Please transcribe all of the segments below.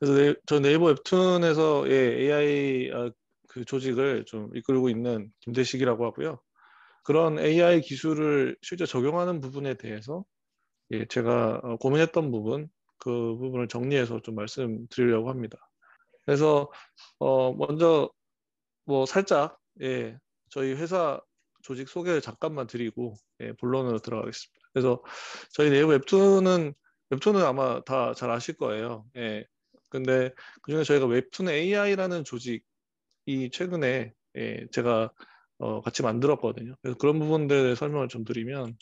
그래서 저 네이버 웹툰에서 AI 그 조직을 좀 이끌고 있는 김대식이라고 하고요. 그런 AI 기술을 실제 적용하는 부분에 대해서 제가 고민했던 부분, 그 부분을 정리해서 좀 말씀드리려고 합니다. 그래서 먼저 뭐 살짝 저희 회사 조직 소개를 잠깐만 드리고 본론으로 들어가겠습니다. 그래서 저희 네이버 웹툰은 아마 다 잘 아실 거예요. 근데 그중에 저희가 웹툰 AI라는 조직이 최근에 제가 같이 만들었거든요. 그래서 그런 부분들의 설명을 좀 드리면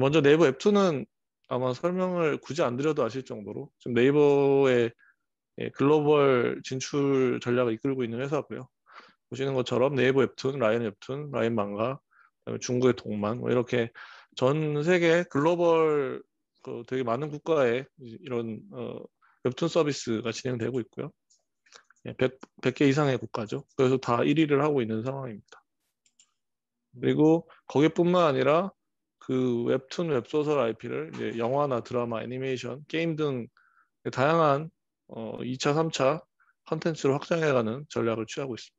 먼저 네이버 웹툰은 아마 설명을 굳이 안 드려도 아실 정도로 지금 네이버의 글로벌 진출 전략을 이끌고 있는 회사고요. 보시는 것처럼 네이버 웹툰, 라인 망가, 그다음에 중국의 동만 뭐 이렇게 전 세계 글로벌 되게 많은 국가에 이런 웹툰 서비스가 진행되고 있고요. 100개 이상의 국가죠. 그래서 다 1위를 하고 있는 상황입니다. 그리고 거기뿐만 아니라 그 웹툰, 웹소설 IP를 이제 영화나 드라마, 애니메이션, 게임 등 다양한 2차, 3차 컨텐츠로 확장해가는 전략을 취하고 있습니다.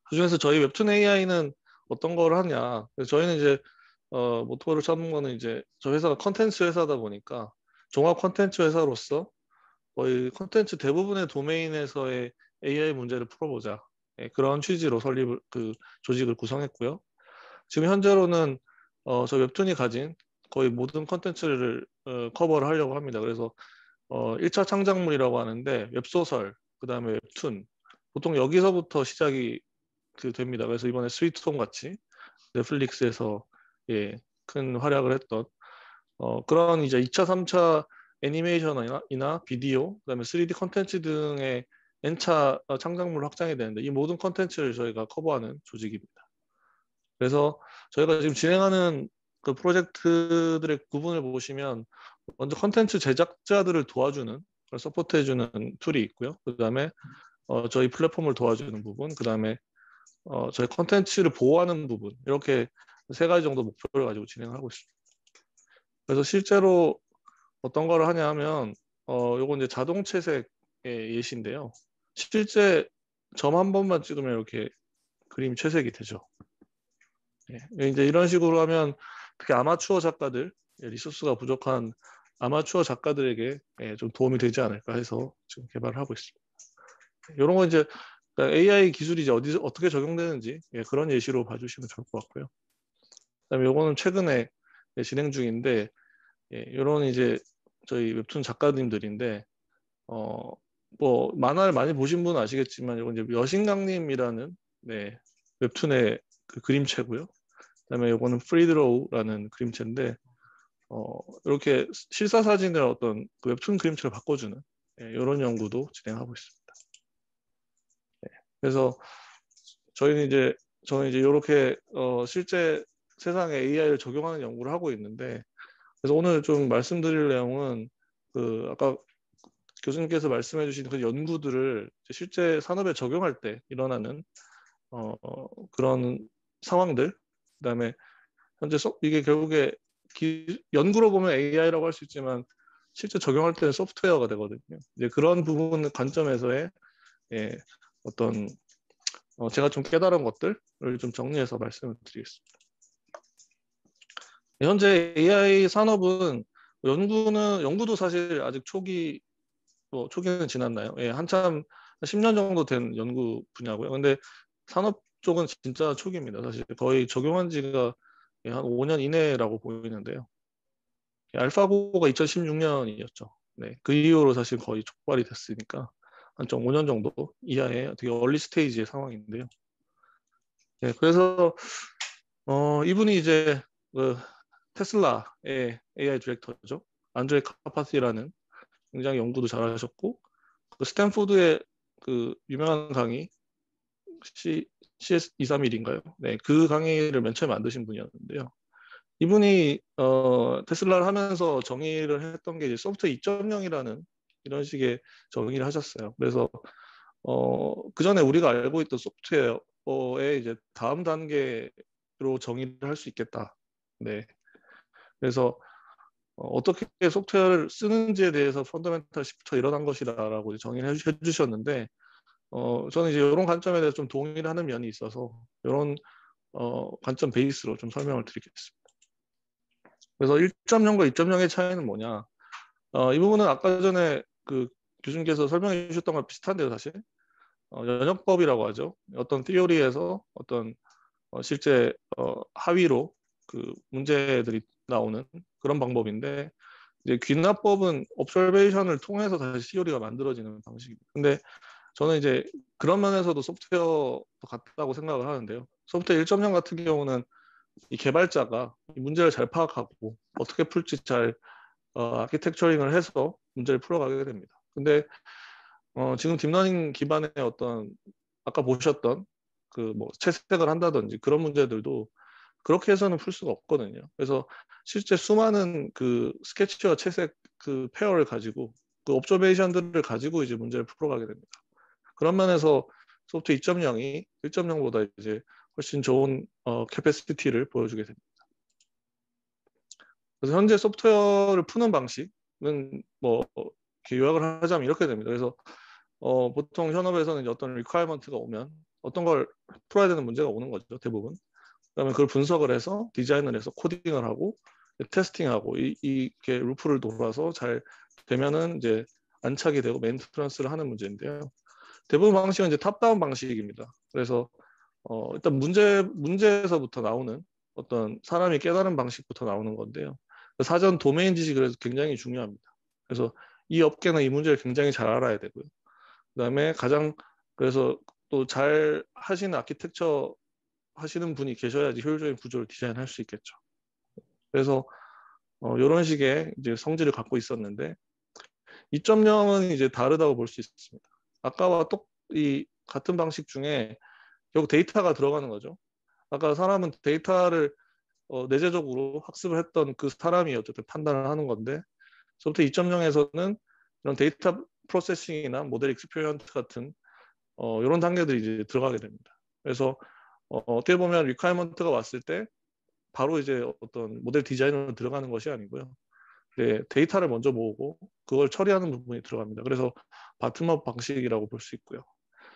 그중에서 저희 웹툰 AI는 어떤 거를 하냐. 그래서 저희는 이제 모토를 잡은 거는 이제 저 회사가 컨텐츠 회사다 보니까 종합 컨텐츠 회사로서 거의 컨텐츠 대부분의 도메인에서의 AI 문제를 풀어보자. 그런 취지로 그 조직을 구성했고요. 지금 현재로는 저 웹툰이 가진 거의 모든 컨텐츠를 커버를 하려고 합니다. 그래서 1차 창작물이라고 하는데 웹소설, 그다음에 웹툰 보통 여기서부터 시작이 됩니다. 그래서 이번에 스위트홈 같이 넷플릭스에서 큰 활약을 했던 그런 이제 2차, 3차 애니메이션이나 비디오, 그다음에 3D 컨텐츠 등의 N차 창작물 확장이 되는데 이 모든 컨텐츠를 저희가 커버하는 조직입니다. 그래서 저희가 지금 진행하는 그 프로젝트들의 구분을 보시면 먼저 컨텐츠 제작자들을 도와주는 서포트해주는 툴이 있고요. 그다음에 저희 플랫폼을 도와주는 부분, 그다음에 저희 컨텐츠를 보호하는 부분 이렇게 세 가지 정도 목표를 가지고 진행을 하고 있습니다. 그래서 실제로 어떤 거를 하냐 하면 요건 이제 자동 채색의 예시인데요. 실제 점 한 번만 찍으면 이렇게 그림 채색이 되죠. 이제 이런 식으로 하면 특히 아마추어 작가들, 리소스가 부족한 아마추어 작가들에게 좀 도움이 되지 않을까 해서 지금 개발을 하고 있습니다. 이런 거 이제 AI 기술이 이제 어떻게 적용되는지 그런 예시로 봐주시면 좋을 것 같고요. 그다음에 요거는 최근에 진행 중인데 이런 이제 저희 웹툰 작가님들인데 뭐 만화를 많이 보신 분은 아시겠지만 이건 이제 여신강림이라는 웹툰의 그 그림체고요. 그다음에 요거는 프리드로우라는 그림체인데 이렇게 실사 사진을 어떤 그 웹툰 그림체로 바꿔주는 이런 연구도 진행하고 있습니다. 그래서 저는 이제 이렇게 실제 세상에 AI를 적용하는 연구를 하고 있는데 그래서 오늘 좀 말씀드릴 내용은 그 아까 교수님께서 말씀해주신 그 연구들을 실제 산업에 적용할 때 일어나는 그런 상황들, 그다음에 현재 이게 결국에 연구로 보면 AI라고 할 수 있지만 실제 적용할 때는 소프트웨어가 되거든요. 이제 그런 부분 관점에서의 어떤 제가 좀 깨달은 것들을 좀 정리해서 말씀을 드리겠습니다. 현재 AI 산업은 연구도 사실 아직 초기는 지났나요? 한참 10년 정도 된 연구 분야고요. 근데 산업 쪽은 진짜 초기입니다. 사실 거의 적용한 지가 한 5년 이내라고 보이는데요. 알파고가 2016년이었죠. 네, 그 이후로 사실 거의 촉발이 됐으니까 한 5년 정도 이하의 되게 얼리 스테이지의 상황인데요. 네, 그래서 이분이 이제 그 테슬라의 AI 디렉터죠. 안드레 카파티라는 굉장히 연구도 잘하셨고 그 스탠포드의 그 유명한 강의 CS231인가요? 네, 그 강의를 맨 처음에 만드신 분이었는데요. 이분이 테슬라를 하면서 정의를 했던 게 이제 소프트웨어 2.0이라는 이런 식의 정의를 하셨어요. 그래서 그 전에 우리가 알고 있던 소프트웨어의 이제 다음 단계로 정의를 할 수 있겠다. 네. 그래서 어떻게 소프트웨어를 쓰는지에 대해서 펀더멘탈 시프트가 일어난 것이다라고 정의를 해주셨는데 저는 이제 이런 관점에 대해서 좀 동의를 하는 면이 있어서 이런 관점 베이스로 좀 설명을 드리겠습니다. 그래서 1.0과 2.0의 차이는 뭐냐? 이 부분은 아까 전에 그 교수님께서 설명해 주셨던 거 비슷한데요, 사실. 연역법이라고 하죠. 어떤 티오리에서 어떤 실제 하위로 그 문제들이 나오는 그런 방법인데 이제 귀납법은 옵저베이션을 통해서 다시 티오리가 만들어지는 방식입니다. 근데 저는 이제 그런 면에서도 소프트웨어 같다고 생각을 하는데요. 소프트웨어 1.0 같은 경우는 이 개발자가 이 문제를 잘 파악하고 어떻게 풀지 잘 아키텍처링을 해서 문제를 풀어가게 됩니다. 근데 지금 딥러닝 기반의 어떤 아까 보셨던 그 뭐 채색을 한다든지 그런 문제들도 그렇게 해서는 풀 수가 없거든요. 그래서 실제 수많은 그 스케치와 채색 그 페어를 가지고 그 옵저베이션들을 가지고 이제 문제를 풀어가게 됩니다. 그런 면에서 소프트 2.0이 1.0보다 이제 훨씬 좋은 캐패시티를 보여주게 됩니다. 그래서 현재 소프트웨어를 푸는 방식은 뭐 이렇게 요약을 하자면 이렇게 됩니다. 그래서 보통 현업에서는 어떤 리퀘어먼트가 오면 어떤 걸 풀어야 되는 문제가 오는 거죠, 대부분. 그다음에 그걸 분석을 해서 디자인을 해서 코딩을 하고 테스팅하고 이렇게 루프를 돌아서 잘 되면은 이제 안착이 되고 메인터넌스를 하는 문제인데요. 대부분 방식은 이제 탑다운 방식입니다. 그래서 일단 문제에서부터 나오는 어떤 사람이 깨달은 방식부터 나오는 건데요. 사전 도메인 지식이 그래서 굉장히 중요합니다. 그래서 이 업계는 이 문제를 굉장히 잘 알아야 되고요. 그다음에 가장 그래서 또 잘 하시는 아키텍처 하시는 분이 계셔야지 효율적인 구조를 디자인할 수 있겠죠. 그래서 이런 식의 이제 성질을 갖고 있었는데 2.0은 이제 다르다고 볼 수 있습니다. 아까와 이 같은 방식 중에 결국 데이터가 들어가는 거죠. 아까 사람은 데이터를 내재적으로 학습을 했던 그 사람이 어쨌든 판단을 하는 건데 소프트 2.0에서는 이런 데이터 프로세싱이나 모델 익스피리언스 같은 이런 단계들이 이제 들어가게 됩니다. 그래서 어떻게 보면 리퀘어먼트가 왔을 때 바로 이제 어떤 모델 디자인으로 들어가는 것이 아니고요. 네, 데이터를 먼저 모으고 그걸 처리하는 부분이 들어갑니다. 그래서 바텀업 방식이라고 볼 수 있고요.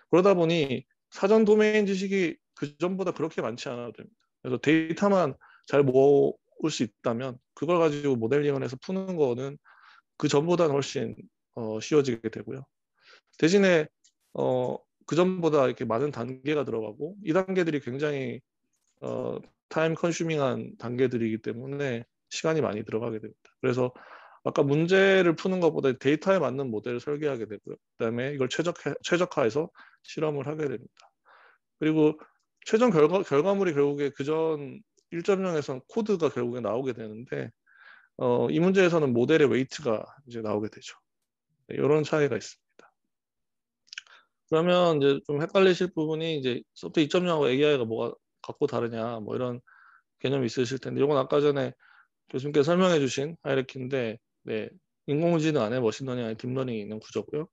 그러다 보니 사전 도메인 지식이 그 전보다 그렇게 많지 않아도 됩니다. 그래서 데이터만 잘 모을 수 있다면 그걸 가지고 모델링을 해서 푸는 거는 그 전보다는 훨씬 쉬워지게 되고요. 대신에 그 전보다 이렇게 많은 단계가 들어가고 이 단계들이 굉장히 타임 컨슈밍한 단계들이기 때문에 시간이 많이 들어가게 됩니다. 그래서 아까 문제를 푸는 것보다 데이터에 맞는 모델을 설계하게 되고요. 그다음에 이걸 최적화해서 실험을 하게 됩니다. 그리고 최종 결과물이 결국에 그전 1.0에서는 코드가 결국에 나오게 되는데 이 문제에서는 모델의 웨이트가 이제 나오게 되죠. 네, 이런 차이가 있습니다. 그러면 이제 좀 헷갈리실 부분이 이제 소프트 2.0하고 AI가 뭐가 갖고 다르냐 뭐 이런 개념이 있으실 텐데 이건 아까 전에 교수님께서 설명해 주신 하이라키인데 네, 인공지능 안에 머신러닝 안에 딥러닝이 있는 구조고요.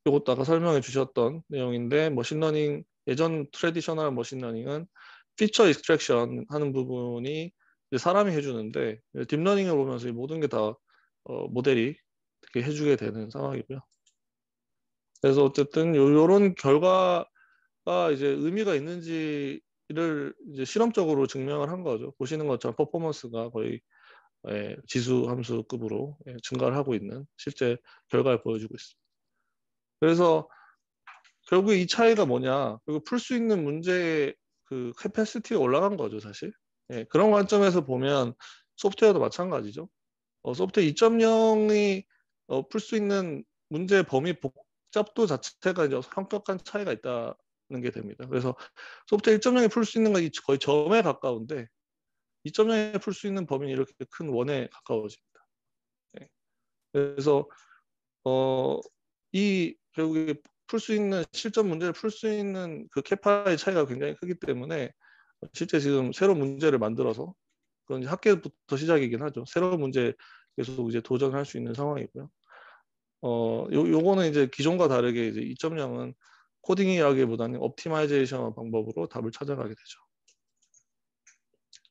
이것도 아까 설명해 주셨던 내용인데 머신러닝 예전 트래디셔널 머신러닝은 피처 익스트랙션 하는 부분이 사람이 해주는데 딥러닝을 보면서 모든 게 다 모델이 이렇게 해주게 되는 상황이고요. 그래서 어쨌든 요런 결과가 이제 의미가 있는지를 이제 실험적으로 증명을 한 거죠. 보시는 것처럼 퍼포먼스가 거의 지수 함수급으로 증가를 하고 있는 실제 결과를 보여주고 있습니다. 그래서 결국 이 차이가 뭐냐? 그리고 풀 수 있는 문제의 그 캐패시티가 올라간 거죠, 사실. 그런 관점에서 보면 소프트웨어도 마찬가지죠. 소프트웨어 2.0이 풀 수 있는 문제 범위 복잡도 자체가 이제 현격한 차이가 있다는 게 됩니다. 그래서 소프트웨어 1.0이 풀 수 있는 건 거의 점에 가까운데 2.0에 풀 수 있는 범위는 이렇게 큰 원에 가까워집니다. 그래서 이 결국에 풀 수 있는 실전 문제를 풀 수 있는 그 캐파의 차이가 굉장히 크기 때문에 실제 지금 새로운 문제를 만들어서 그건 이제 학계부터 시작이긴 하죠. 새로운 문제 계속 이제 도전할 수 있는 상황이고요. 요거는 이제 기존과 다르게 이제 2.0은 코딩 이야기보다는 옵티마이제이션 방법으로 답을 찾아가게 되죠.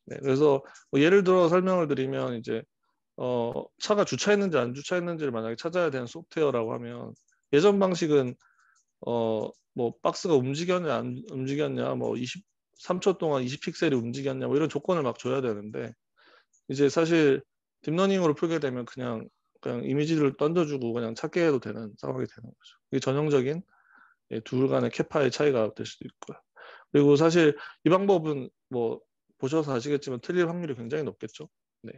네, 그래서 뭐 예를 들어 설명을 드리면 이제 차가 주차했는지 안 주차했는지를 만약에 찾아야 되는 소프트웨어라고 하면 예전 방식은 뭐 박스가 움직였냐 안 움직였냐 뭐 23초 동안 20픽셀이 움직였냐 뭐 이런 조건을 막 줘야 되는데 이제 사실 딥러닝으로 풀게 되면 그냥 이미지를 던져주고 그냥 찾게 해도 되는 상황이 되는 거죠. 이게 전형적인 둘 간의 캐파의 차이가 될 수도 있고요. 그리고 사실 이 방법은 뭐 보셔서 아시겠지만 틀릴 확률이 굉장히 높겠죠. 네.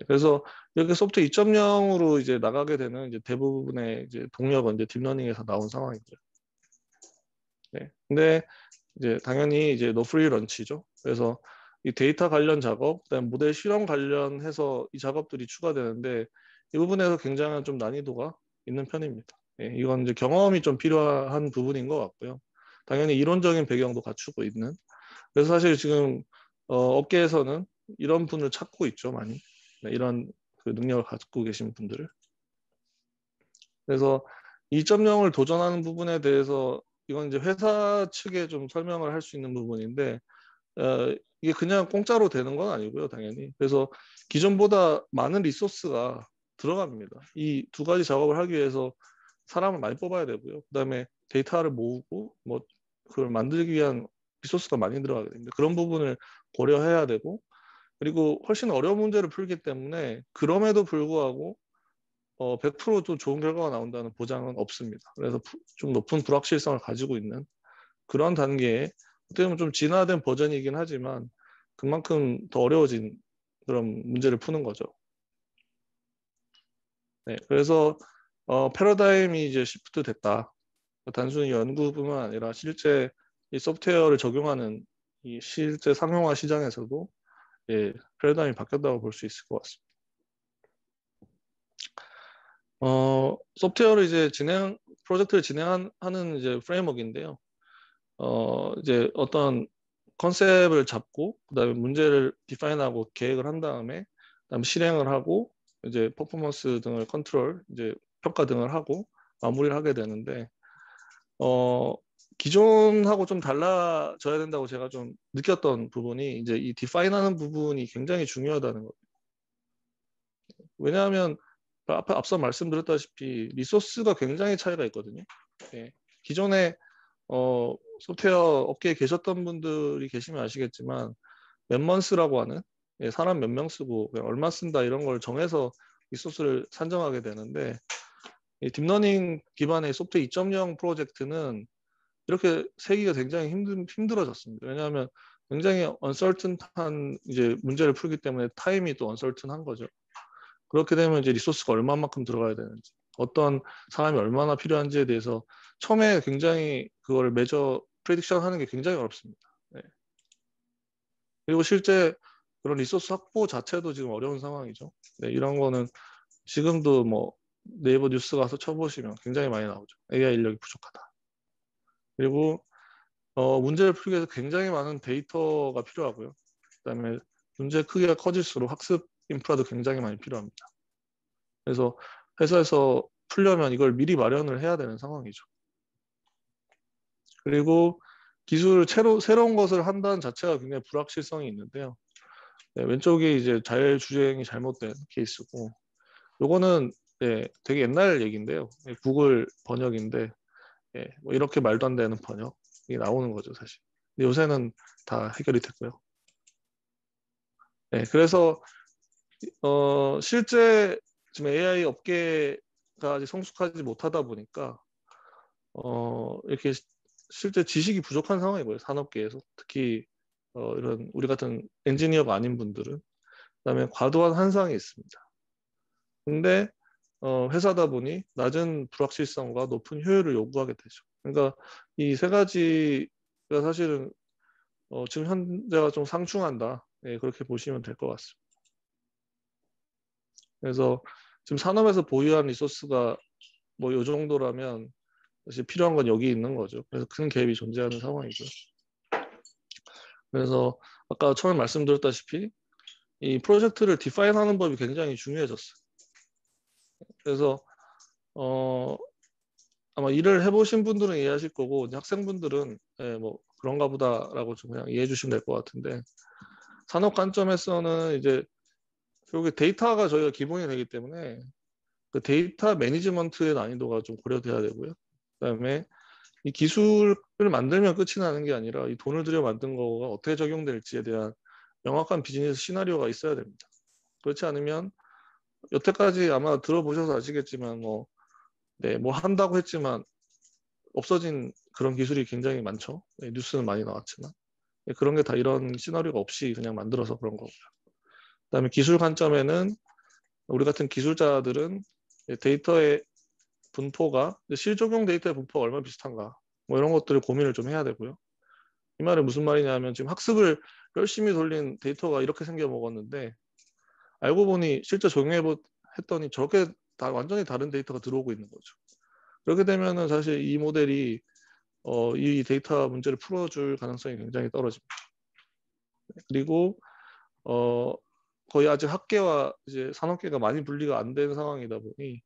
그래서 이렇게 소프트 2.0으로 이제 나가게 되는 이제 대부분의 이제 동력은 이제 딥러닝에서 나온 상황이죠. 네. 근데 이제 당연히 이제 노프리 런치죠. 그래서 이 데이터 관련 작업, 그다음 모델 실험 관련해서 이 작업들이 추가되는데 이 부분에서 굉장한 좀 난이도가 있는 편입니다. 예, 이건 이제 경험이 좀 필요한 부분인 것 같고요. 당연히 이론적인 배경도 갖추고 있는. 그래서 사실 지금 업계에서는 이런 분을 찾고 있죠, 많이. 네, 이런 그 능력을 갖고 계신 분들을. 그래서 2.0을 도전하는 부분에 대해서 이건 이제 회사 측에 좀 설명을 할 수 있는 부분인데 이게 그냥 공짜로 되는 건 아니고요, 당연히. 그래서 기존보다 많은 리소스가 들어갑니다. 이 두 가지 작업을 하기 위해서 사람을 많이 뽑아야 되고요. 그다음에 데이터를 모으고 뭐 그걸 만들기 위한 리소스가 많이 들어가게 됩니다. 그런 부분을 고려해야 되고 그리고 훨씬 어려운 문제를 풀기 때문에 그럼에도 불구하고 100%도 좋은 결과가 나온다는 보장은 없습니다. 그래서 좀 높은 불확실성을 가지고 있는 그런 단계에 어떻게 보면 좀 진화된 버전이긴 하지만 그만큼 더 어려워진 그런 문제를 푸는 거죠. 네, 그래서 패러다임이 이제 시프트 됐다. 단순히 연구뿐만 아니라 실제 이 소프트웨어를 적용하는 이 실제 상용화 시장에서도 예, 패러다임이 바뀌었다고 볼 수 있을 것 같습니다. 소프트웨어를 이제 프로젝트를 진행하는 이제 프레임워크인데요. 이제 어떤 컨셉을 잡고 그다음에 문제를 디파인하고 계획을 한 다음에 그다음에 실행을 하고 이제 퍼포먼스 등을 컨트롤 이제 평가 등을 하고 마무리를 하게 되는데 기존하고 좀 달라져야 된다고 제가 좀 느꼈던 부분이 이제 이 디파인하는 부분이 굉장히 중요하다는 거. 왜냐하면 앞서 말씀드렸다시피 리소스가 굉장히 차이가 있거든요. 예. 기존에 소프트웨어 업계에 계셨던 분들이 계시면 아시겠지만 멤먼스라고 하는 사람 몇 명 쓰고 얼마 쓴다 이런 걸 정해서 리소스를 산정하게 되는데 이 딥러닝 기반의 소프트웨어 2.0 프로젝트는 이렇게 세기가 굉장히 힘들어졌습니다. 왜냐하면 굉장히 언설튼한 이제 문제를 풀기 때문에 타임이 또 언설튼한 거죠. 그렇게 되면 이제 리소스가 얼마만큼 들어가야 되는지, 어떤 사람이 얼마나 필요한지에 대해서 처음에 굉장히 그걸 프레딕션 하는 게 굉장히 어렵습니다. 네. 그리고 실제 그런 리소스 확보 자체도 지금 어려운 상황이죠. 네, 이런 거는 지금도 뭐 네이버 뉴스 가서 쳐보시면 굉장히 많이 나오죠. AI 인력이 부족하다. 그리고 문제를 풀기 위해서 굉장히 많은 데이터가 필요하고요. 그다음에 문제 크기가 커질수록 학습 인프라도 굉장히 많이 필요합니다. 그래서 회사에서 풀려면 이걸 미리 마련을 해야 되는 상황이죠. 그리고 새로운 것을 한다는 자체가 굉장히 불확실성이 있는데요. 네, 왼쪽이 이제 자율주행이 잘못된 케이스고, 요거는 네, 되게 옛날 얘기인데요. 네, 구글 번역인데, 뭐 이렇게 말도 안 되는 번역이 나오는 거죠, 사실. 근데 요새는 다 해결이 됐고요. 네, 그래서 실제 지금 AI 업계가 아직 성숙하지 못하다 보니까 이렇게 실제 지식이 부족한 상황이고요. 산업계에서 특히 이런 우리 같은 엔지니어가 아닌 분들은 그다음에 과도한 환상이 있습니다. 근데 회사다 보니 낮은 불확실성과 높은 효율을 요구하게 되죠. 그러니까 이 세 가지가 사실은 지금 현재가 좀 상충한다. 예, 그렇게 보시면 될 것 같습니다. 그래서 지금 산업에서 보유한 리소스가 뭐 이 정도라면 사실 필요한 건 여기 있는 거죠. 그래서 큰 갭이 존재하는 상황이죠. 그래서 아까 처음에 말씀드렸다시피 이 프로젝트를 디파인하는 법이 굉장히 중요해졌어요. 그래서 아마 일을 해보신 분들은 이해하실 거고 학생분들은 뭐 그런가 보다라고 좀 그냥 이해해 주시면 될 것 같은데 산업 관점에서는 이제 결국에 데이터가 저희가 기본이 되기 때문에 그 데이터 매니지먼트의 난이도가 좀 고려돼야 되고요. 그다음에 이 기술을 만들면 끝이 나는 게 아니라 이 돈을 들여 만든 거가 어떻게 적용될지에 대한 명확한 비즈니스 시나리오가 있어야 됩니다. 그렇지 않으면 여태까지 아마 들어보셔서 아시겠지만 뭐 한다고 했지만 없어진 그런 기술이 굉장히 많죠. 네, 뉴스는 많이 나왔지만 그런 게 다 이런 시나리오가 없이 그냥 만들어서 그런 거고요. 그다음에 기술 관점에는 우리 같은 기술자들은 데이터의 분포가 실적용 데이터의 분포가 얼마나 비슷한가 뭐 이런 것들을 고민을 좀 해야 되고요. 이 말은 무슨 말이냐면 지금 학습을 열심히 돌린 데이터가 이렇게 생겨 먹었는데 알고 보니 실제 적용했더니 저렇게 완전히 다른 데이터가 들어오고 있는 거죠. 그렇게 되면은 사실 이 모델이 이 데이터 문제를 풀어줄 가능성이 굉장히 떨어집니다. 그리고 거의 아직 학계와 이제 산업계가 많이 분리가 안 된 상황이다 보니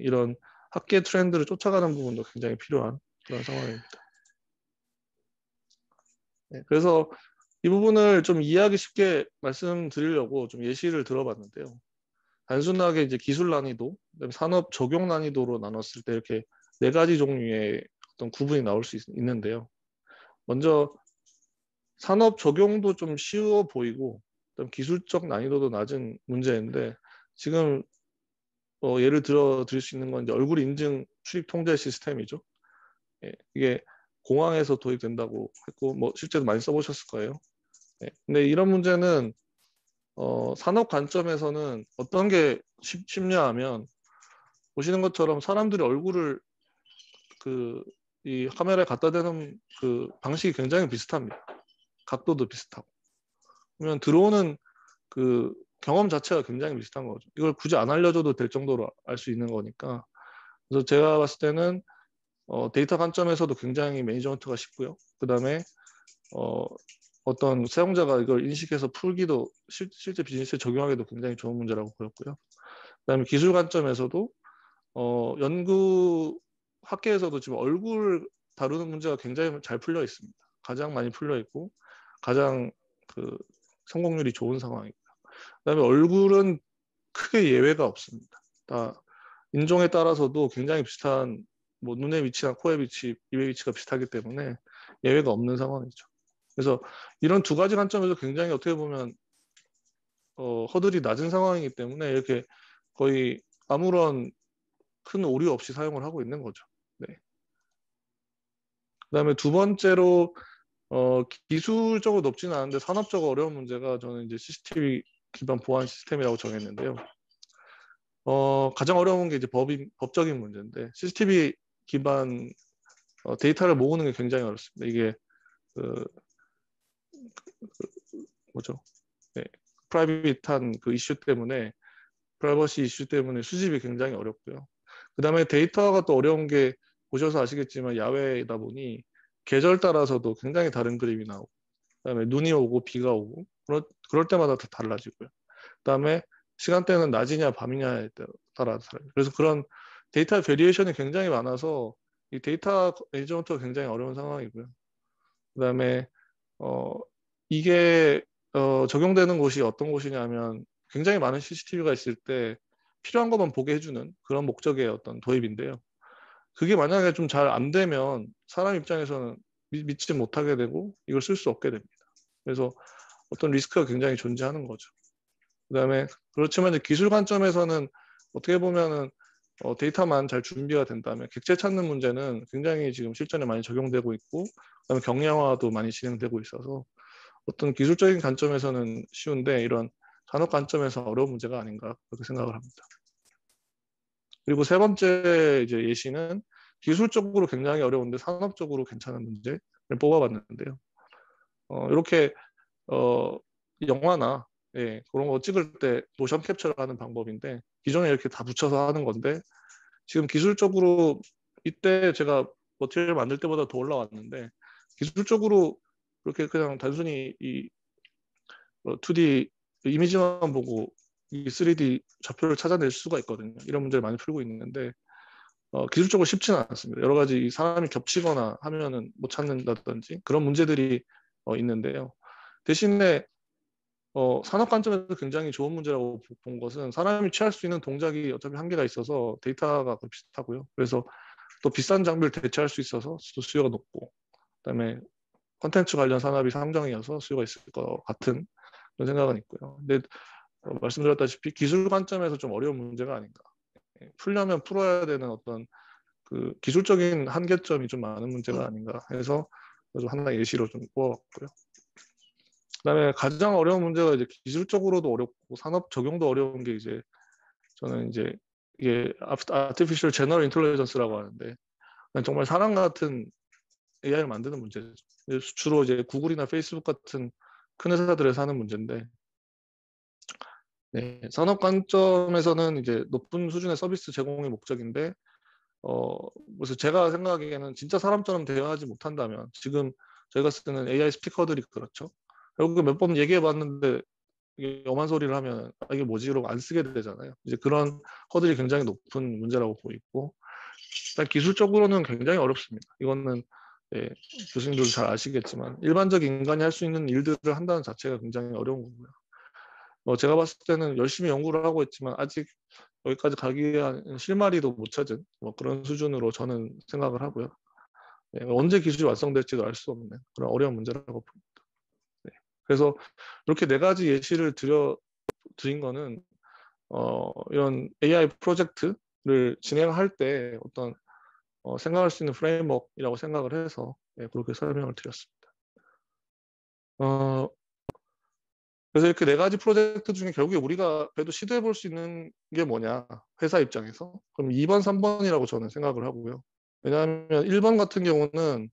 이런 학계 트렌드를 쫓아가는 부분도 굉장히 필요한 그런 상황입니다. 그래서 이 부분을 좀 이해하기 쉽게 말씀드리려고 좀 예시를 들어봤는데요. 단순하게 이제 기술 난이도, 그다음에 산업 적용 난이도로 나눴을 때 이렇게 4가지 종류의 어떤 구분이 나올 수 있는데요. 먼저 산업 적용도 좀 쉬워 보이고 기술적 난이도도 낮은 문제인데 지금 예를 들어 드릴 수 있는 건 이제 얼굴 인증 출입 통제 시스템이죠. 이게 공항에서 도입된다고 했고 뭐 실제로 많이 써보셨을 거예요. 근데 이런 문제는 산업 관점에서는 어떤 게 쉽냐 하면 보시는 것처럼 사람들이 얼굴을 이 카메라에 갖다 대는 그 방식이 굉장히 비슷합니다. 각도도 비슷하고. 그러면 들어오는 그 경험 자체가 굉장히 비슷한 거죠. 이걸 굳이 안 알려줘도 될 정도로 알 수 있는 거니까. 그래서 제가 봤을 때는 데이터 관점에서도 굉장히 매니지먼트가 쉽고요. 그 다음에 어떤 사용자가 이걸 인식해서 풀기도 실제 비즈니스에 적용하기도 굉장히 좋은 문제라고 보였고요. 그 다음에 기술 관점에서도 연구 학계에서도 지금 얼굴 다루는 문제가 굉장히 잘 풀려 있습니다. 가장 많이 풀려 있고 가장 그 성공률이 좋은 상황입니다. 그다음에 얼굴은 크게 예외가 없습니다. 다 인종에 따라서도 굉장히 비슷한 뭐 눈의 위치나 코의 위치, 입의 위치가 비슷하기 때문에 예외가 없는 상황이죠. 그래서 이런 2가지 관점에서 굉장히 어떻게 보면 허들이 낮은 상황이기 때문에 이렇게 거의 아무런 큰 오류 없이 사용을 하고 있는 거죠. 네. 그다음에 2번째로 기술적으로 높지는 않은데 산업적으로 어려운 문제가 저는 이제 CCTV 기반 보안 시스템이라고 정했는데요. 가장 어려운 게 이제 법적인 문제인데 CCTV 기반 데이터를 모으는 게 굉장히 어렵습니다. 이게 뭐죠? 네. 프라이빗한 그 이슈 때문에 프라이버시 이슈 때문에 수집이 굉장히 어렵고요. 그 다음에 데이터가 또 어려운 게 보셔서 아시겠지만 야외이다 보니 계절 따라서도 굉장히 다른 그림이 나오고 그다음에 눈이 오고 비가 오고 그럴 때마다 다 달라지고요. 그다음에 시간대는 낮이냐 밤이냐에 따라서 그래서 그런 데이터 베리에이션이 굉장히 많아서 이 데이터 매니지먼트가 굉장히 어려운 상황이고요. 그다음에 이게 적용되는 곳이 어떤 곳이냐면 굉장히 많은 CCTV가 있을 때 필요한 것만 보게 해주는 그런 목적의 어떤 도입인데요. 그게 만약에 좀 잘 안 되면 사람 입장에서는 믿지 못하게 되고 이걸 쓸 수 없게 됩니다. 그래서 어떤 리스크가 굉장히 존재하는 거죠. 그다음에 그렇지만 이제 기술 관점에서는 어떻게 보면은 데이터만 잘 준비가 된다면 객체 찾는 문제는 굉장히 지금 실전에 많이 적용되고 있고 그다음에 경량화도 많이 진행되고 있어서 어떤 기술적인 관점에서는 쉬운데 이런 산업 관점에서 어려운 문제가 아닌가 그렇게 생각을 합니다. 그리고 3번째 이제 예시는 기술적으로 굉장히 어려운데 산업적으로 괜찮은 문제를 뽑아봤는데요. 이렇게 영화나 그런 거 찍을 때 모션 캡처를 하는 방법인데 기존에 이렇게 다 붙여서 하는 건데 지금 기술적으로 이때 제가 머티리얼 만들 때보다 더 올라왔는데 기술적으로 그렇게 그냥 단순히 이 2D 이미지만 보고 이 3D 좌표를 찾아낼 수가 있거든요. 이런 문제를 많이 풀고 있는데 기술적으로 쉽지는 않습니다. 여러 가지 사람이 겹치거나 하면은 못 찾는다든지 그런 문제들이 있는데요. 대신에 산업 관점에서 굉장히 좋은 문제라고 본 것은 사람이 취할 수 있는 동작이 어차피 한계가 있어서 데이터가 거의 비슷하고요. 그래서 또 비싼 장비를 대체할 수 있어서 수요가 높고, 그다음에 콘텐츠 관련 산업이 상정이어서 수요가 있을 것 같은 그런 생각은 있고요. 근데 말씀드렸다시피 기술 관점에서 좀 어려운 문제가 아닌가. 풀려면 풀어야 되는 어떤 그 기술적인 한계점이 좀 많은 문제가 아닌가 해서 좀 하나의 예시로 좀 뽑아봤고요. 그다음에 가장 어려운 문제가 이제 기술적으로도 어렵고 산업 적용도 어려운 게 이제 저는 이제 이게 아티피셜 제너럴 인텔리전스라고 하는데 정말 사람 같은 AI를 만드는 문제죠. 주로 이제 구글이나 페이스북 같은 큰 회사들에서 하는 문제인데, 네, 산업 관점에서는 이제 높은 수준의 서비스 제공이 목적인데, 그래서 제가 생각하기에는 진짜 사람처럼 대화하지 못한다면 지금 저희가 쓰는 AI 스피커들이 그렇죠. 결국 몇 번 얘기해봤는데 이게 엄한 소리를 하면 이게 뭐지 이러고 안 쓰게 되잖아요. 이제 그런 허들이 굉장히 높은 문제라고 보이고, 일단 기술적으로는 굉장히 어렵습니다. 이거는 예, 교수님들도 잘 아시겠지만 일반적인 인간이 할 수 있는 일들을 한다는 자체가 굉장히 어려운 거고요. 제가 봤을 때는 열심히 연구를 하고 있지만 아직 여기까지 가기 위한 실마리도 못 찾은 그런 수준으로 저는 생각을 하고요. 네, 언제 기술이 완성될지도 알 수 없는 그런 어려운 문제라고 봅니다. 네, 그래서 이렇게 네 가지 예시를 드린 거는 이런 AI 프로젝트를 진행할 때 어떤 생각할 수 있는 프레임워크이라고 생각을 해서 네, 그렇게 설명을 드렸습니다. 그래서 이렇게 네 가지 프로젝트 중에 결국에 우리가 그래도 시도해 볼 수 있는 게 뭐냐, 회사 입장에서. 그럼 2번, 3번이라고 저는 생각을 하고요. 왜냐하면 1번 같은 경우는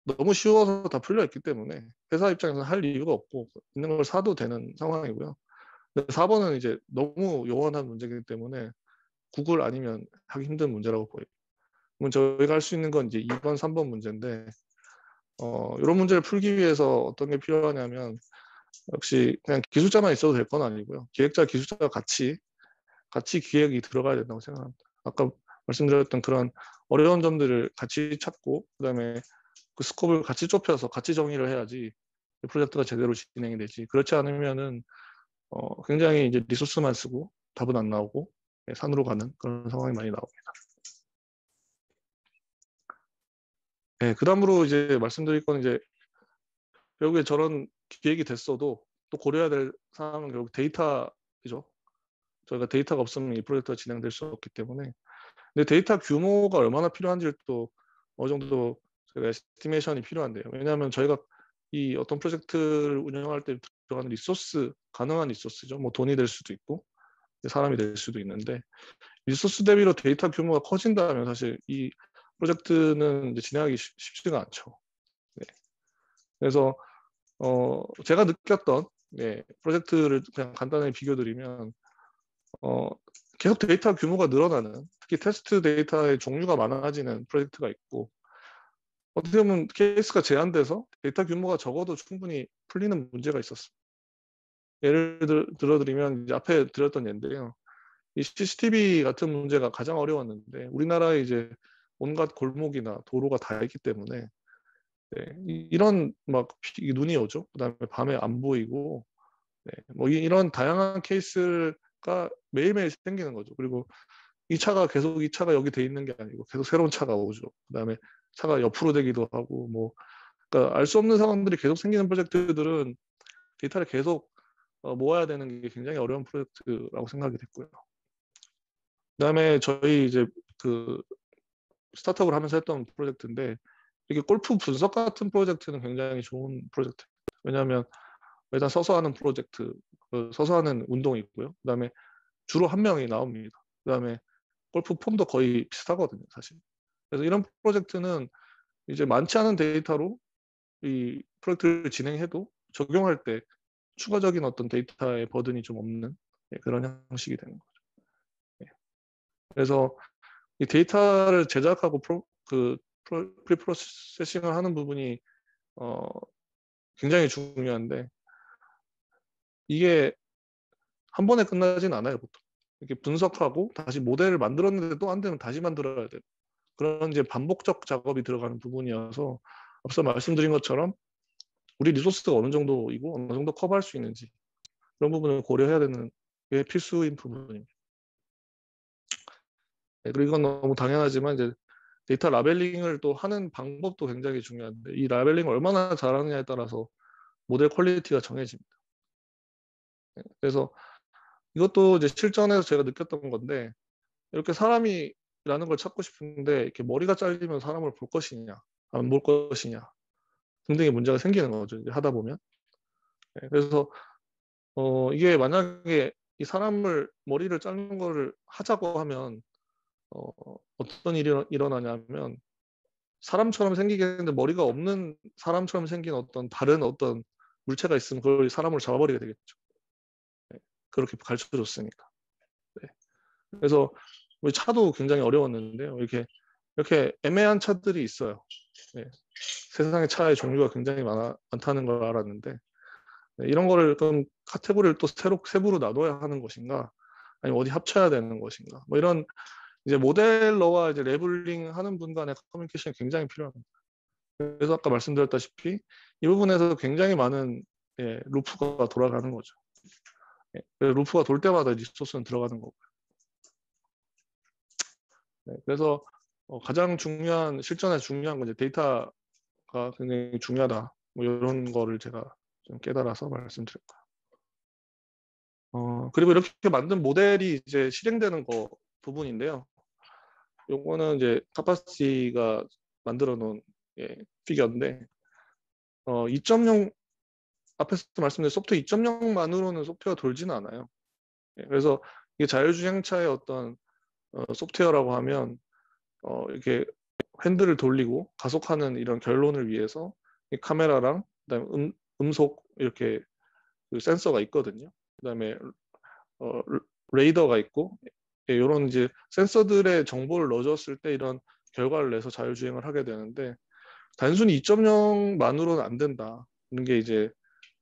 너무 쉬워서 다 풀려 있기 때문에 회사 입장에서는 할 이유가 없고 있는 걸 사도 되는 상황이고요. 근데 4번은 이제 너무 요원한 문제이기 때문에 구글 아니면 하기 힘든 문제라고 보여요. 그럼 저희가 할 수 있는 건 이제 2번, 3번 문제인데, 이런 문제를 풀기 위해서 어떤 게 필요하냐면 역시 그냥 기술자만 있어도 될 건 아니고요. 기획자, 기술자가 같이 기획이 들어가야 된다고 생각합니다. 아까 말씀드렸던 그런 어려운 점들을 같이 찾고 그다음에 그 스코프를 같이 좁혀서 같이 정의를 해야지 프로젝트가 제대로 진행이 되지. 그렇지 않으면은 굉장히 이제 리소스만 쓰고 답은 안 나오고 산으로 가는 그런 상황이 많이 나옵니다. 네, 그다음으로 이제 말씀드릴 건 이제 결국에 저런 기획이 됐어도 또 고려해야 될 사항은 결국 데이터이죠. 저희가 데이터가 없으면 이 프로젝트가 진행될 수 없기 때문에. 근데 데이터 규모가 얼마나 필요한지를 또 어느 정도 저희가 에스티메이션이 필요한데요. 왜냐하면 저희가 이 어떤 프로젝트를 운영할 때 들어가는 리소스, 가능한 리소스죠. 뭐 돈이 될 수도 있고 사람이 될 수도 있는데 리소스 대비로 데이터 규모가 커진다면 사실 이 프로젝트는 이제 진행하기 쉽지가 않죠. 네. 그래서 제가 느꼈던 프로젝트를 그냥 간단하게 비교드리면 계속 데이터 규모가 늘어나는, 특히 테스트 데이터의 종류가 많아지는 프로젝트가 있고, 어떻게 보면 케이스가 제한돼서 데이터 규모가 적어도 충분히 풀리는 문제가 있었습니다. 예를 들어드리면 이제 앞에 드렸던 예인데요. 이 CCTV 같은 문제가 가장 어려웠는데 우리나라에 이제 온갖 골목이나 도로가 다 있기 때문에 이런 막 눈이 오죠. 그다음에 밤에 안 보이고 뭐 이런 다양한 케이스가 매일매일 생기는 거죠. 그리고 이 차가 여기 돼 있는 게 아니고 계속 새로운 차가 오죠. 그다음에 차가 옆으로 되기도 하고 뭐 그러니까 알 수 없는 상황들이 계속 생기는 프로젝트들은 데이터를 계속 모아야 되는 게 굉장히 어려운 프로젝트라고 생각이 됐고요. 그다음에 저희 이제 그 스타트업을 하면서 했던 프로젝트인데 이게 골프 분석 같은 프로젝트는 굉장히 좋은 프로젝트. 왜냐하면 일단 서서 하는 프로젝트, 서서 하는 운동이고요. 그다음에 주로 한 명이 나옵니다. 그다음에 골프 폼도 거의 비슷하거든요, 사실. 그래서 이런 프로젝트는 이제 많지 않은 데이터로 이 프로젝트를 진행해도 적용할 때 추가적인 어떤 데이터의 버든이 좀 없는 그런 형식이 되는 거죠. 그래서 이 데이터를 제작하고 프리프로세싱을 하는 부분이 굉장히 중요한데 이게 한 번에 끝나진 않아요, 보통. 이렇게 분석하고 다시 모델을 만들었는데 또 안 되면 다시 만들어야 돼요. 그런 이제 반복적 작업이 들어가는 부분이어서 앞서 말씀드린 것처럼 우리 리소스가 어느 정도이고 어느 정도 커버할 수 있는지 그런 부분을 고려해야 되는 게 필수인 부분입니다. 네, 그리고 이건 너무 당연하지만 이제 데이터 라벨링을 또 하는 방법도 굉장히 중요한데 이 라벨링을 얼마나 잘하느냐에 따라서 모델 퀄리티가 정해집니다. 네, 그래서 이것도 이제 실전에서 제가 느꼈던 건데 이렇게 사람이라는 걸 찾고 싶은데 이렇게 머리가 잘리면 사람을 볼 것이냐 안 볼 것이냐 등등의 문제가 생기는 거죠. 이제 하다 보면. 네, 그래서 이게 만약에 이 사람을 머리를 자르는 거를 하자고 하면 어떤 일이 일어나냐면 사람처럼 생기겠는데 머리가 없는 사람처럼 생긴 어떤 다른 어떤 물체가 있으면 그걸 사람을 잡아버리게 되겠죠. 네, 그렇게 가르쳐줬으니까. 네. 그래서 우리 차도 굉장히 어려웠는데요. 이렇게 애매한 차들이 있어요. 네. 세상에 차의 종류가 굉장히 많다는 걸 알았는데 네, 이런 거를 그럼 카테고리를 또 새로 세부로 나눠야 하는 것인가, 아니면 어디 합쳐야 되는 것인가, 뭐 이런 이제 모델러와 이제 레블링 하는 분 간의 커뮤니케이션이 굉장히 필요합니다. 그래서 아까 말씀드렸다시피 이 부분에서 굉장히 많은 루프가 돌아가는 거죠. 루프가 돌 때마다 리소스는 들어가는 거고요. 그래서 가장 중요한 실전에 중요한 건 이제 데이터가 굉장히 중요하다. 뭐 이런 거를 제가 좀 깨달아서 말씀드렸고요. 그리고 이렇게 만든 모델이 이제 실행되는 거 부분인데요. 요거는 이제 카파시티가 만들어 놓은 피규어인데 2.0 앞에서 말씀드린 소프트웨어 2.0만으로는 소프트웨어가 돌지는 않아요. 그래서 이게 자율주행차의 어떤 소프트웨어라고 하면 이렇게 핸들을 돌리고 가속하는 이런 결론을 위해서 이 카메라랑 그다음에 음속 이렇게 그 센서가 있거든요. 그다음에 레이더가 있고 이런 이제 센서들의 정보를 넣어줬을 때 이런 결과를 내서 자율주행을 하게 되는데 단순히 2.0만으로는 안 된다는 게 이제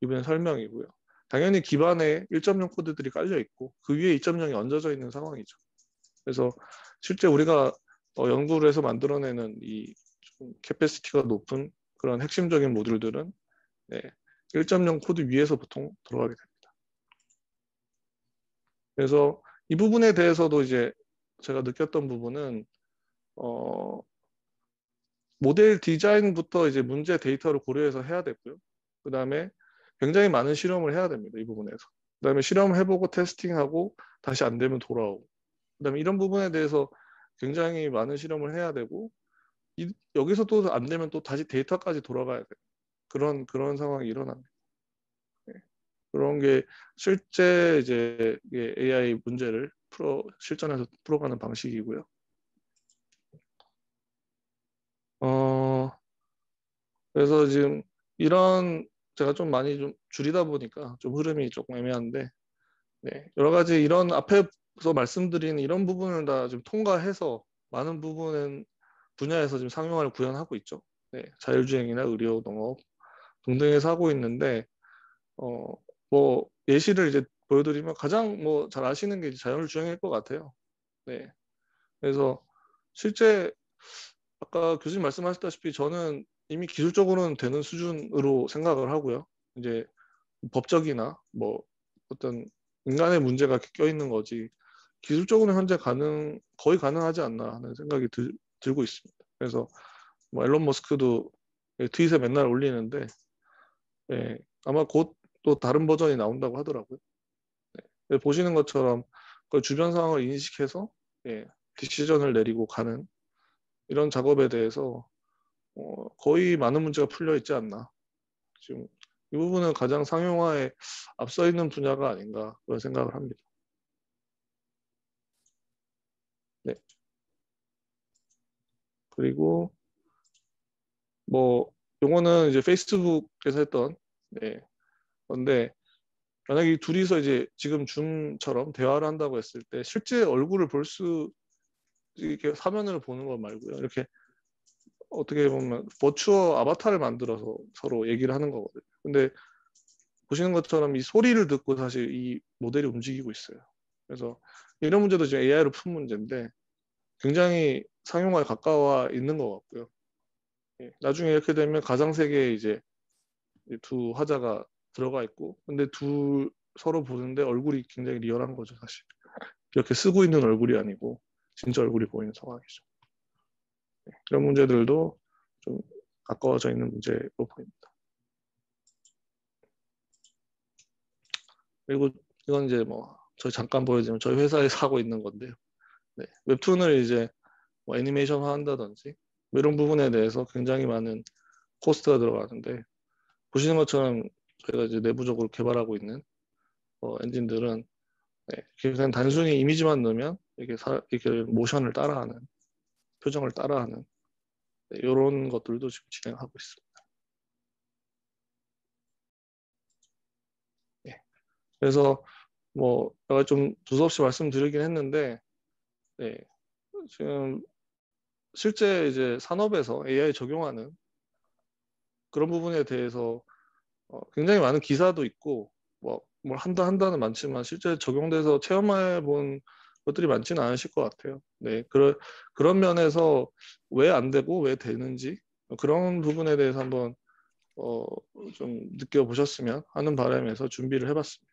이번에 설명이고요. 당연히 기반에 1.0 코드들이 깔려 있고 그 위에 2.0이 얹어져 있는 상황이죠. 그래서 실제 우리가 연구를 해서 만들어내는 이 캐패시티가 높은 그런 핵심적인 모듈들은 1.0 코드 위에서 보통 들어가게 됩니다. 그래서 이 부분에 대해서도 이제 제가 느꼈던 부분은 모델 디자인부터 이제 문제 데이터를 고려해서 해야 되고요. 그 다음에 굉장히 많은 실험을 해야 됩니다. 이 부분에서. 그 다음에 실험을 해보고 테스팅하고 다시 안 되면 돌아오고. 그 다음에 이런 부분에 대해서 굉장히 많은 실험을 해야 되고 여기서 또 안 되면 또 다시 데이터까지 돌아가야 돼요. 그런 상황이 일어납니다. 네. 그런 게 실제 이제 AI 문제를 실전에서 풀어가는 방식이고요. 그래서 지금 이런 제가 좀 많이 좀 줄이다 보니까 좀 흐름이 조금 애매한데 여러 가지 이런 앞에서 말씀드린 이런 부분을 다 좀 통과해서 많은 분야에서 지금 상용화를 구현하고 있죠. 자율주행이나 의료, 농업 등등에서 하고 있는데 뭐 예시를 이제 보여드리면 가장 뭐 잘 아시는 게 자율주행일 것 같아요. 그래서 실제 아까 교수님 말씀하셨다시피 저는 이미 기술적으로는 되는 수준으로 생각을 하고요. 이제 법적이나 뭐 어떤 인간의 문제가 껴있는 거지 기술적으로는 현재 거의 가능하지 않나 하는 생각이 들고 있습니다. 그래서 뭐 앨런 머스크도 트윗에 맨날 올리는데 아마 곧 또 다른 버전이 나온다고 하더라고요. 보시는 것처럼 그 주변 상황을 인식해서 디시전을 내리고 가는 이런 작업에 대해서 거의 많은 문제가 풀려 있지 않나. 지금 이 부분은 가장 상용화에 앞서 있는 분야가 아닌가 그런 생각을 합니다. 네. 그리고 뭐 요거는 이제 페이스북에서 했던 건데 만약에 이 둘이서 이제 지금 줌처럼 대화를 한다고 했을 때 실제 얼굴을 볼 수 이렇게 화면을 보는 것 말고요. 이렇게 어떻게 보면 버추어 아바타를 만들어서 서로 얘기를 하는 거거든요. 근데 보시는 것처럼 이 소리를 듣고 사실 이 모델이 움직이고 있어요. 그래서 이런 문제도 지금 AI로 푼 문제인데 굉장히 상용화에 가까워 있는 것 같고요. 나중에 이렇게 되면 가상 세계에 이제 두 화자가 들어가 있고 근데 서로 보는데 얼굴이 굉장히 리얼한 거죠, 사실. 이렇게 쓰고 있는 얼굴이 아니고 진짜 얼굴이 보이는 상황이죠. 이런 문제들도 좀 가까워져 있는 문제로 보입니다. 그리고 이건 이제 뭐 저희 잠깐 보여드리면 저희 회사에서 하고 있는 건데요. 네, 웹툰을 이제 뭐 애니메이션화 한다든지 뭐 이런 부분에 대해서 굉장히 많은 코스트가 들어가는데, 보시는 것처럼 저희가 이제 내부적으로 개발하고 있는 엔진들은 그냥 단순히 이미지만 넣으면 이렇게 모션을 따라하는, 표정을 따라하는 이런 것들도 지금 진행하고 있습니다. 예. 그래서 뭐 제가 좀 두서없이 말씀드리긴 했는데, 네, 지금 실제 이제 산업에서 AI 적용하는 그런 부분에 대해서 굉장히 많은 기사도 있고 뭐 뭘 한다는 많지만 실제 적용돼서 체험해 본 것들이 많지는 않으실 것 같아요. 네, 그런 면에서 왜 안 되고 왜 되는지 그런 부분에 대해서 한번 좀 느껴보셨으면 하는 바람에서 준비를 해봤습니다.